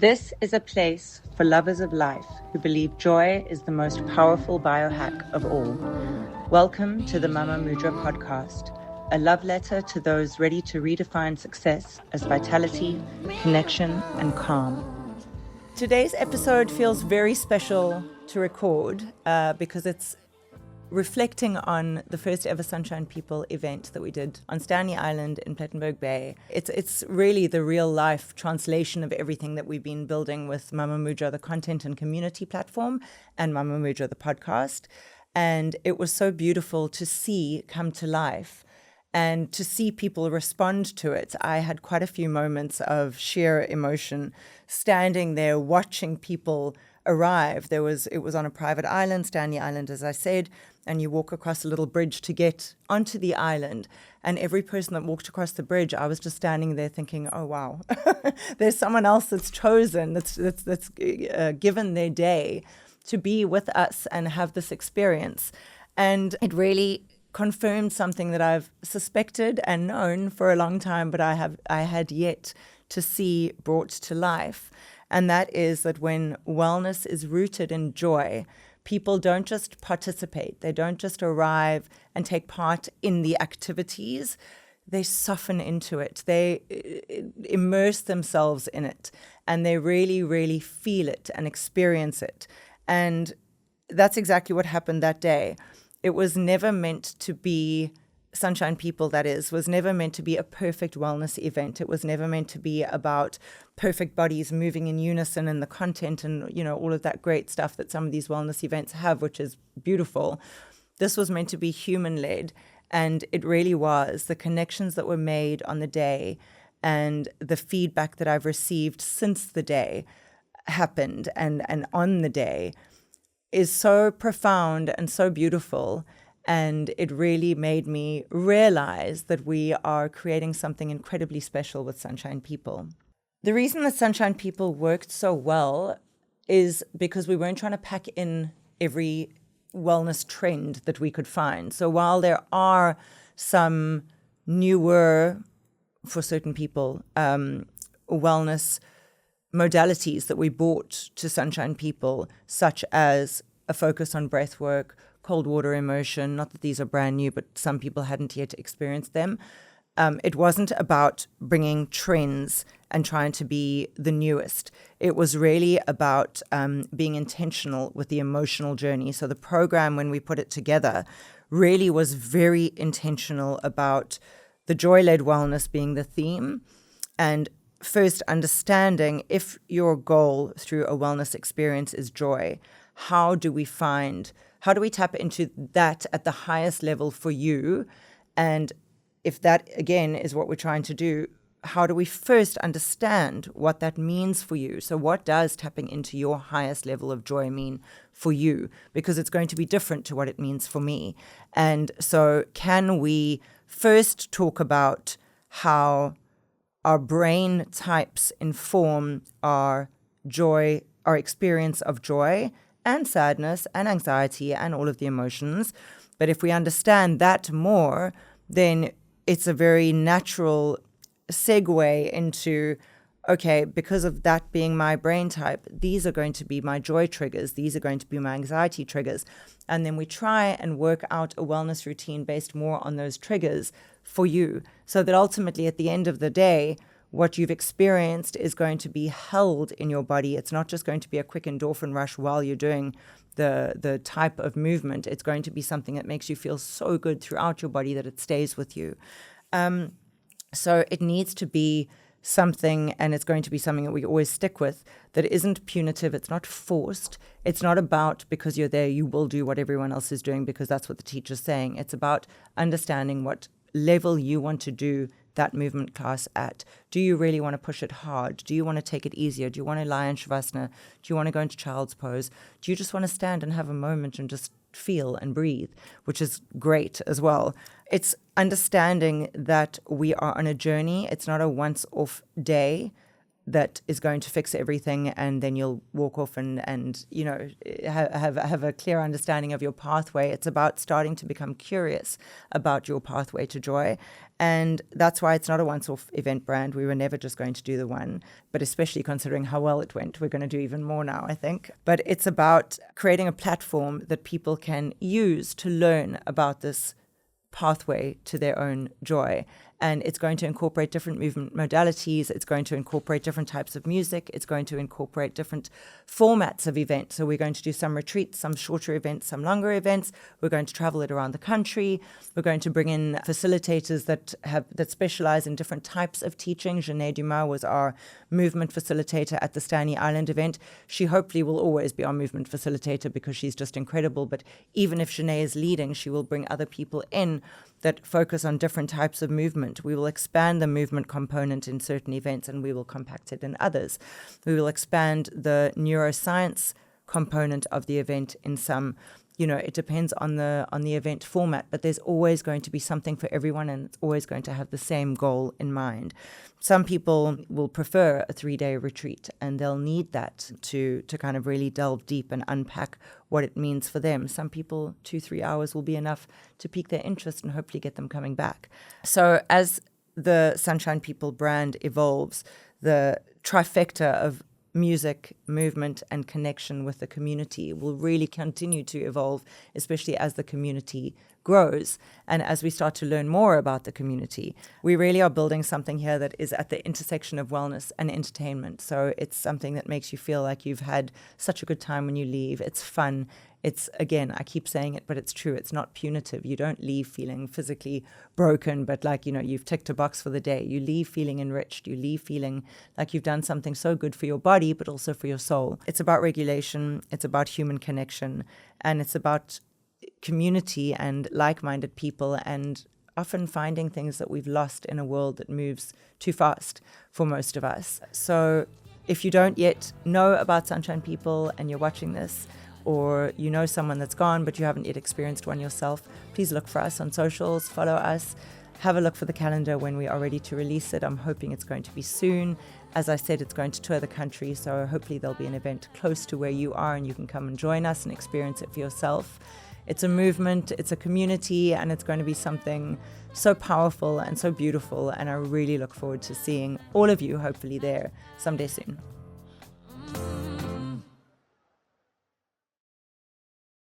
This is a place for lovers of life who believe joy is the most powerful biohack of all. Welcome to the Mama Mudra podcast, a love letter to those ready to redefine success as vitality, connection, and calm. Today's episode feels very special to record because it's reflecting on the first ever Sunshine People event that we did on Stanley Island in Plettenberg Bay. It's really the real life translation of everything that we've been building with Mama Mudra, the content and community platform, and Mama Mudra, the podcast. And it was so beautiful to see come to life and to see people respond to it. I had quite a few moments of sheer emotion standing there watching people arrive. It was on a private island, Stanley Island, as I said, and you walk across a little bridge to get onto the island. And every person that walked across the bridge, I was just standing there thinking, oh, wow, there's someone else that's chosen, that's given their day to be with us and have this experience. And it really confirmed something that I've suspected and known for a long time, but I had yet to see brought to life. And that is that when wellness is rooted in joy, people don't just participate, they don't just arrive and take part in the activities, they soften into it, they immerse themselves in it, and they really, really feel it and experience it. And that's exactly what happened that day. It was never meant to be Sunshine People, that is, was never meant to be a perfect wellness event. It was never meant to be about perfect bodies moving in unison and the content and, all of that great stuff that some of these wellness events have, which is beautiful. This was meant to be human-led, and it really was. The connections that were made on the day and the feedback that I've received since the day happened and on the day is so profound and so beautiful. And it really made me realize that we are creating something incredibly special with Sunshine People. The reason that Sunshine People worked so well is because we weren't trying to pack in every wellness trend that we could find. So while there are some newer, for certain people, wellness modalities that we brought to Sunshine People, such as a focus on breath work, cold water immersion, not that these are brand new, but some people hadn't yet experienced them. It wasn't about bringing trends and trying to be the newest. It was really about being intentional with the emotional journey. So the program, when we put it together, really was very intentional about the joy-led wellness being the theme, and first understanding if your goal through a wellness experience is joy, how do we tap into that at the highest level for you? And if that, again, is what we're trying to do, how do we first understand what that means for you? So what does tapping into your highest level of joy mean for you? Because it's going to be different to what it means for me. And so can we first talk about how our brain types inform our joy, our experience of joy, and sadness and anxiety and all of the emotions. But if we understand that more, then it's a very natural segue into, okay, because of that being my brain type, these are going to be my joy triggers, these are going to be my anxiety triggers. And then we try and work out a wellness routine based more on those triggers for you, so that ultimately at the end of the day, what you've experienced is going to be held in your body. It's not just going to be a quick endorphin rush while you're doing the type of movement. It's going to be something that makes you feel so good throughout your body that it stays with you. So it needs to be something, and it's going to be something that we always stick with, that isn't punitive, it's not forced. It's not about because you're there, you will do what everyone else is doing because that's what the teacher's saying. It's about understanding what level you want to do that movement class at. Do you really want to push it hard? Do you want to take it easier? Do you want to lie in Shavasana? Do you want to go into child's pose? Do you just want to stand and have a moment and just feel and breathe, which is great as well. It's understanding that we are on a journey. It's not a once-off day. that is going to fix everything and then you'll walk off and have a clear understanding of your pathway. It's about starting to become curious about your pathway to joy. And that's why it's not a once-off event brand. We were never just going to do the one, but especially considering how well it went, we're going to do even more now, I think. But it's about creating a platform that people can use to learn about this pathway to their own joy. And it's going to incorporate different movement modalities. It's going to incorporate different types of music. It's going to incorporate different formats of events. So we're going to do some retreats, some shorter events, some longer events. We're going to travel it around the country. We're going to bring in facilitators that specialize in different types of teaching. Janae Dumas was our movement facilitator at the Stanley Island event. She hopefully will always be our movement facilitator because she's just incredible. But even if Janae is leading, she will bring other people in that focus on different types of movement. We will expand the movement component in certain events and we will compact it in others. We will expand the neuroscience component of the event in some. It depends on the event format, but there's always going to be something for everyone and it's always going to have the same goal in mind. Some people will prefer a 3-day retreat and they'll need that to kind of really delve deep and unpack what it means for them. Some people 2-3 hours will be enough to pique their interest and hopefully get them coming back. So as the Sunshine People brand evolves, the trifecta of music, movement, and connection with the community will really continue to evolve, especially as the community grows and as we start to learn more about the community. We really are building something here that is at the intersection of wellness and entertainment. So it's something that makes you feel like you've had such a good time when you leave. It's fun. It's, again, I keep saying it, but it's true. It's not punitive. You don't leave feeling physically broken, but like, you've ticked a box for the day. You leave feeling enriched. You leave feeling like you've done something so good for your body, but also for your soul. It's about regulation. It's about human connection. And it's about community and like-minded people and often finding things that we've lost in a world that moves too fast for most of us. So if you don't yet know about Sunshine People and you're watching this, or you know someone that's gone but you haven't yet experienced one yourself, please look for us on socials, follow us, have a look for the calendar when we are ready to release it. I'm hoping it's going to be soon. As I said, it's going to tour the country, so hopefully there'll be an event close to where you are and you can come and join us and experience it for yourself. It's a movement, it's a community, and it's going to be something so powerful and so beautiful, and I really look forward to seeing all of you hopefully there someday soon.